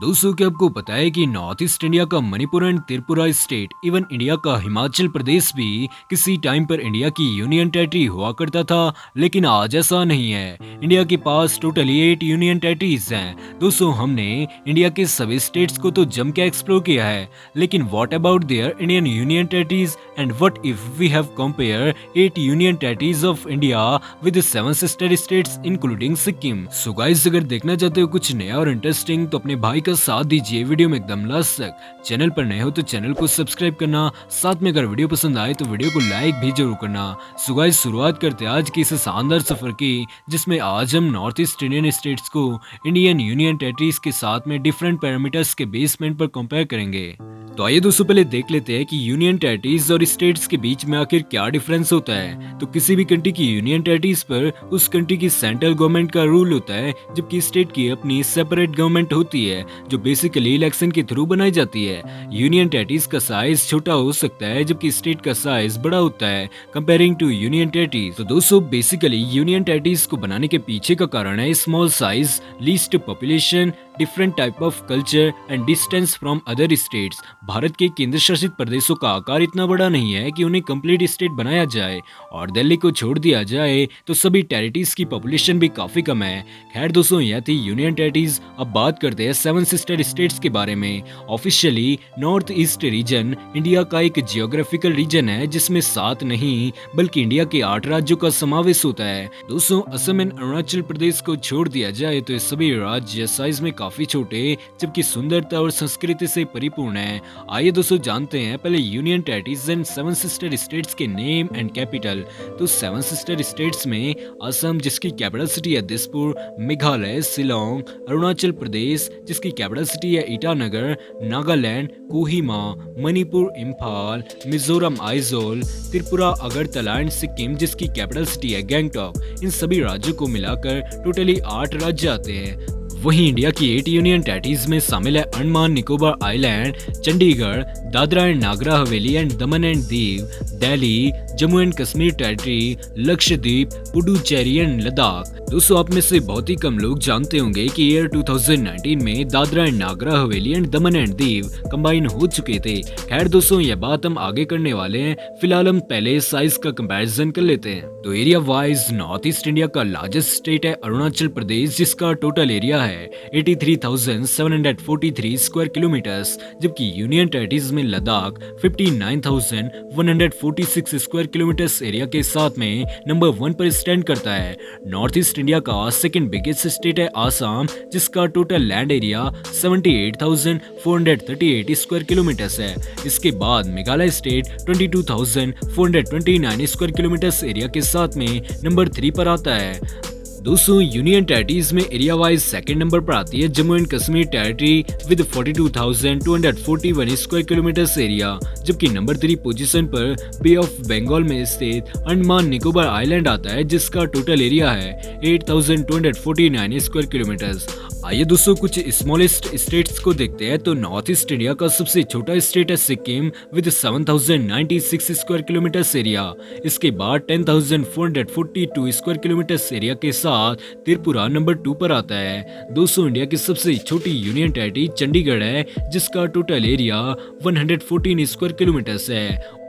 दोस्तों क्या आपको पता है कि नॉर्थ ईस्ट इंडिया का Manipur and Tripura state even India का हिमाचल प्रदेश भी किसी टाइम पर इंडिया की यूनियन टेरिटरी हुआ करता था, लेकिन आज ऐसा नहीं है। इंडिया के पास टोटली 8 यूनियन टेरिटरीज हैं। दोस्तों हमने इंडिया के सभी स्टेट्स को तो जम के एक्सप्लोर किया है, लेकिन what about their Indian union territories and what if we have compare 8 union territories of India with 7 sister states including Sikkim. So guys, अगर देखना चाहते हो कुछ नया और इंटरेस्टिंग तो अपने भाई का साथ दीजिए वीडियो में एकदम लास्ट तक। चैनल पर नए हो तो चैनल को सब्सक्राइब करना, साथ में अगर वीडियो पसंद आए तो वीडियो को लाइक भी जरूर करना। सो गाइस, शुरुआत करते हैं आज के इस शानदार सफर की, जिसमें आज हम नॉर्थ ईस्ट इंडियन स्टेट्स को इंडियन यूनियन टेरिटरीज के साथ में डिफरेंट पैरामीटर्स के बेसमेंट पर कंपेयर करेंगे। तो आइए दोस्तों पहले देख लेते हैं कि यूनियन टेरिटरीज और स्टेट्स के बीच में आखिर क्या डिफरेंस होता है। तो किसी भी कंट्री की यूनियन टेरिटरीज पर उस कंट्री की सेंट्रल गवर्नमेंट का रूल होता है, जबकि स्टेट की अपनी सेपरेट गवर्नमेंट होती है जो बेसिकली इलेक्शन के थ्रू बनाई जाती है। यूनियन टेरिटरीज का साइज छोटा हो सकता है जबकि स्टेट का साइज बड़ा होता है कंपेयरिंग टू यूनियन टेरिटरीज। तो दोस्तों बेसिकली यूनियन टेरिटरीज को बनाने के पीछे का कारण है small size, least population, different type of culture and distance from other states. Bharat के केंद्र शासित प्रदेशों का आकार इतना बड़ा नहीं है कि उन्हें कंप्लीट स्टेट बनाया जाए, और दिल्ली को छोड़ दिया जाए तो सभी टेरिटरीज की पॉपुलेशन भी काफी कम है। खैर दोस्तों, यह थी यूनियन टेरिटरीज। अब बात करते हैं 7 सिस्टर स्टेट्स के बारे में। Officially north east region India का एक जियोग्राफिकल रीजन है, जिसमें 7 नहीं बल्कि इंडिया के 8 राज्यों का समावेश होता है। दोस्तों असम एंड अरुणाचल प्रदेश को छोड़ दिया जाए तो ये सभी राज्य साइज में काफी छोटे जबकि सुंदरता और संस्कृति से परिपूर्ण है। आइए दोस्तों जानते हैं पहले union territories and 7 sister states के नेम एंड कैपिटल। तो 7 सिस्टर स्टेट्स में असम जिसकी कैपिटल सिटी है दिसपुर, मेघालय शिलोंग, अरुणाचल प्रदेश जिसकी कैपिटल सिटी है ईटानगर, नागालैंड कोहिमा, मणिपुर इम्फाल, मिजोरम आइजोल, त्रिपुरा अगरतला एंड सिक्किम जिसकी कैपिटल सिटी है गैंगटॉक। इन सभी राज्यों को मिलाकर टोटली 8 राज्य आते हैं। वहीं इंडिया की 8 यूनियन टेरिटरीज में शामिल है Andaman Nicobar island, Chandigarh, Dadra and Nagra Haveli and Daman and Diu, Delhi, Jammu and Kashmir territory, Lakshadweep, Puducherry and Ladakh. दोस्तों आप में से बहुत ही कम लोग जानते होंगे कि ईयर 2019 में Dadra and Nagra Haveli and Daman and Diu combine हो चुके थे। खैर दोस्तों यह बात हम आगे करने वाले हैं, फिलहाल हम पहले साइज का कंपैरिजन कर लेते हैं। तो area wise north east India का लार्जेस्ट स्टेट है अरुणाचल प्रदेश, जिसका टोटल एरिया है 83,743 स्क्वायर किलोमीटर्स, जबकि यूनियन टेरिटरीज में लद्दाख 59,146 स्क्वायर किलोमीटर्स एरिया के साथ में नंबर 1 पर स्टैंड करता है। नॉर्थ ईस्ट इंडिया का सेकंड बिगेस्ट स्टेट है आसाम, जिसका total land area 78,438 square kilometres है। इसके बाद Meghalaya state 22,429 square kilometres area के साथ में नंबर 3 पर आता है। दोस्तों यूनियन टेरिटरीज में एरिया वाइज सेकंड नंबर पर आती है Jammu and Kashmir territory with 42,241 square kilometres area, जबकि नंबर 3 पोजीशन पर बे ऑफ बंगाल में स्थित अंडमान निकोबार आइलैंड आता है, जिसका टोटल एरिया है 8,249 स्क्वायर किलोमीटर्स। आइए दोस्तों कुछ स्मॉलेस्ट स्टेट्स को देखते हैं। तो नॉर्थ ईस्ट इंडिया का सबसे छोटा स्टेट है Sikkim with 7,096 square kilometres area. इसके बाद 10,442 स्क्वायर किलोमीटर्स एरिया के साथ त्रिपुरा नंबर 2 पर आता है। दोस्तों इंडिया की सबसे छोटी यूनियन टेरिटरी चंडीगढ़ है, जिसका टोटल एरिया 114 स्क्वायर किलोमीटर्स है।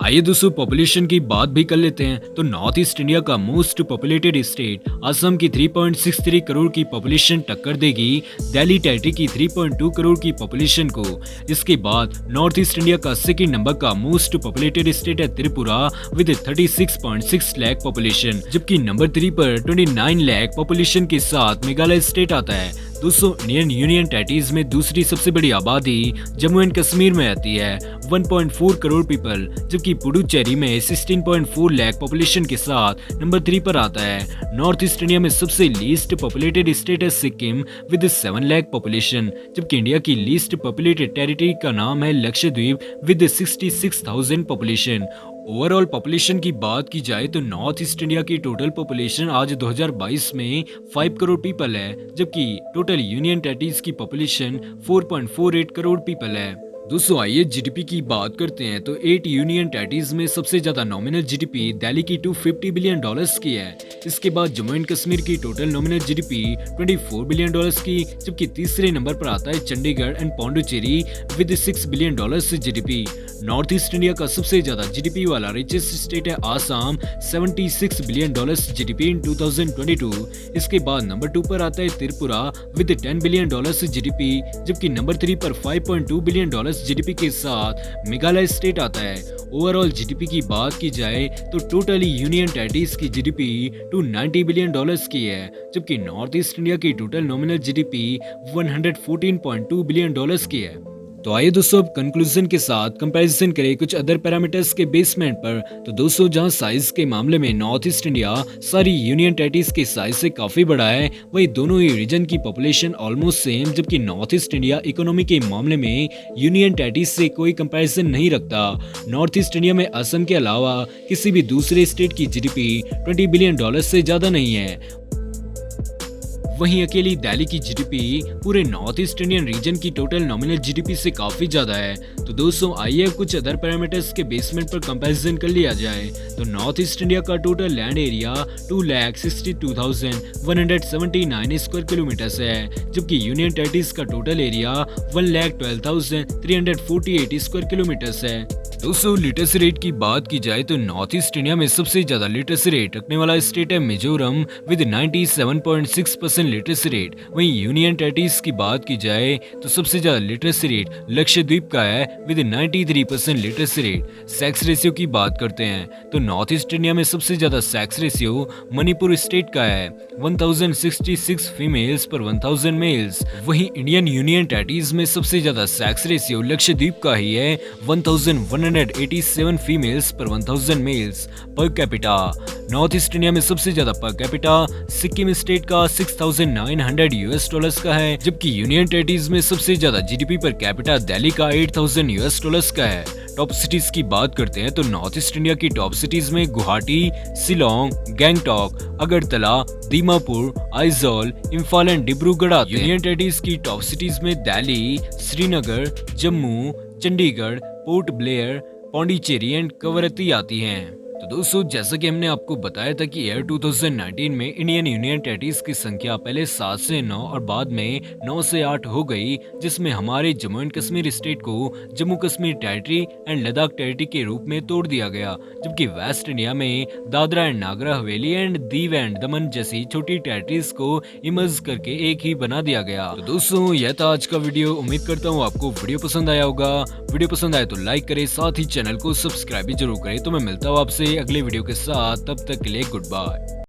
आइए दोस्तों पॉपुलेशन की बात भी कर लेते हैं। तो नॉर्थ ईस्ट इंडिया का मोस्ट पॉपुलेटेड स्टेट असम की 3.63 करोड़ की पॉपुलेशन टक्कर देगी दिल्ली टेरिटरी की 3.2 करोड़ की पॉपुलेशन को। इसके बाद नॉर्थ ईस्ट इंडिया का सेकंड नंबर का मोस्ट पॉपुलेटेड स्टेट है त्रिपुरा विद 36.6 लाख पॉपुलेशन, जबकि नंबर 3 पर 29 लाख पॉपुलेशन के साथ मेघालय स्टेट आता है। दोस्तों इंडियन यूनियन टेरिटरीज में दूसरी सबसे बड़ी आबादी जम्मू एंड कश्मीर में आती है 1.4 करोड़ पीपल, जबकि पुडुचेरी में 16.4 लाख पॉपुलेशन के साथ नंबर 3 पर आता है। नॉर्थ ईस्ट इंडिया में सबसे लीस्ट पॉपुलेटेड स्टेट है सिक्किम विद 7 लाख पॉपुलेशन, जबकि इंडिया की लीस्ट पॉपुलेटेड टेरिटरी का नाम है Lakshadweep with 66,000 population. Overall population की बात की जाए तो नॉर्थ ईस्ट इंडिया की टोटल पॉपुलेशन आज 2022 में 5 करोड़ पीपल है, जबकि टोटल यूनियन टेरिटरीज की पॉपुलेशन 4.48 करोड़ पीपल है। दोस्तों आइए जीडीपी की बात करते हैं तो 8 यूनियन टेरिटरीज में सबसे ज्यादा नॉमिनल जीडीपी दिल्ली की $250 बिलियन की है। इसके बाद जम्मू एंड कश्मीर की टोटल नॉमिनल जीडीपी $24 बिलियन की, जबकि तीसरे नंबर पर आता है Chandigarh and Pondicherry with $6 billion GDP. North east India का सबसे ज्यादा जीडीपी वाला रिचेस्ट स्टेट है आसाम, $76 बिलियन जीडीपी इन 2022। इसके बाद नंबर 2 पर आता है त्रिपुरा विद $10 बिलियन जीडीपी, जबकि नंबर 3 पर $5.2 बिलियन जीडीपी के साथ मेघालय स्टेट आता है। ओवरऑल जीडीपी की बात की जाए तो टोटली यूनियन टेरिटरीज की जीडीपी $290 बिलियन की है, जबकि नॉर्थ ईस्ट इंडिया की टोटल नॉमिनल जीडीपी $114.2 बिलियन की है। तो आइए दोस्तों अब कंक्लूजन के साथ कंपैरिजन करें कुछ अदर पैरामीटर्स के बेसमेंट पर। तो दोस्तों जहां साइज के मामले में नॉर्थ ईस्ट इंडिया सारी यूनियन टेरिटरीज के साइज से काफी बड़ा है, वही दोनों ही रीजन की पॉपुलेशन ऑलमोस्ट सेम, जबकि नॉर्थ ईस्ट इंडिया इकोनॉमी के मामले में यूनियन टेरिटरीज से कोई कंपैरिजन नहीं रखता। नॉर्थ ईस्ट इंडिया में असम के अलावा किसी भी दूसरे स्टेट की जीडीपी $20 बिलियन से ज्यादा नहीं है। वहीं अकेली दिल्ली की जीडीपी पूरे नॉर्थ ईस्ट इंडियन रीजन की टोटल नॉमिनल जीडीपी से काफी ज्यादा है। तो दोस्तों आइए कुछ अदर पैरामीटर्स के बेसमेंट पर कंपैरिजन कर लिया जाए। तो नॉर्थ ईस्ट इंडिया का total land area 2,62,179 square kilometre है, जबकि यूनियन टेरिटरीज का टोटल एरिया 1,12,348 स्क्वायर किलोमीटर है। दोस्तों लिटरेसी रेट की बात की जाए तो नॉर्थ ईस्ट इंडिया में सबसे ज्यादा लिटरेसी रेट रखने वाला स्टेट है मिजोरम विद 97.6% लिटरेसी रेट। वहीं यूनियन टेरिटरीज की बात की जाए तो सबसे ज्यादा लिटरेसी रेट लक्षद्वीप का है with 93% literacy rate. Sex ratio की बात करते हैं तो नॉर्थ ईस्ट इंडिया में सबसे ज्यादा सेक्स रेशियो मणिपुर स्टेट का है 1066 फीमेल्स पर 1000 मेल्स। वहीं इंडियन यूनियन टेरिटरीज में सबसे ज्यादा सेक्स रेशियो लक्षद्वीप का ही है 1187 फीमेल्स पर 1000 mails. Per capita north east India में सबसे ज्यादा पर कैपिटा सिक्किम स्टेट का $6,900 का है, जबकि यूनियन टेरिटरीज में सबसे ज्यादा जीडीपी पर कैपिटा दिल्ली का $8,000 का है। टॉप सिटीज की बात करते हैं तो नॉर्थ ईस्ट इंडिया की टॉप सिटीज में गुवाहाटी, शिलोंग, गैंगटॉक, अगरतला, दीमापुर, आइजॉल, इम्फाल एंड डिब्रूगढ़ आते हैं। यूनियन टेरिटरीज की टॉप सिटीज में Delhi, Srinagar, Jammu, Chandigarh, port Blair, Pondicherry and Kavaratti आती हैं। तो दोस्तों जैसा कि हमने आपको बताया था कि ईयर 2019 में इंडियन यूनियन टेरिटरीज की संख्या पहले 7 से 9 और बाद में 9 से 8 हो गई, जिसमें हमारे जम्मू एंड कश्मीर स्टेट को Jammu Kashmir territory and Ladakh territory के रूप में तोड़ दिया गया, जबकि वेस्ट इंडिया में Dadra and Nagar Haveli and Diu and दमन जैसी छोटी टेरिटरीज को इमर्ज करके एक ही बना दिया गया। तो दोस्तों यह था आज का वीडियो। उम्मीद करता हूँ आपको वीडियो पसंद आया होगा। वीडियो पसंद आए तो लाइक करें, साथ ही चैनल को सब्सक्राइब भी जरूर करें। तो मैं मिलता हूँ आपसे अगले वीडियो के साथ, तब तक के लिए गुड बाय।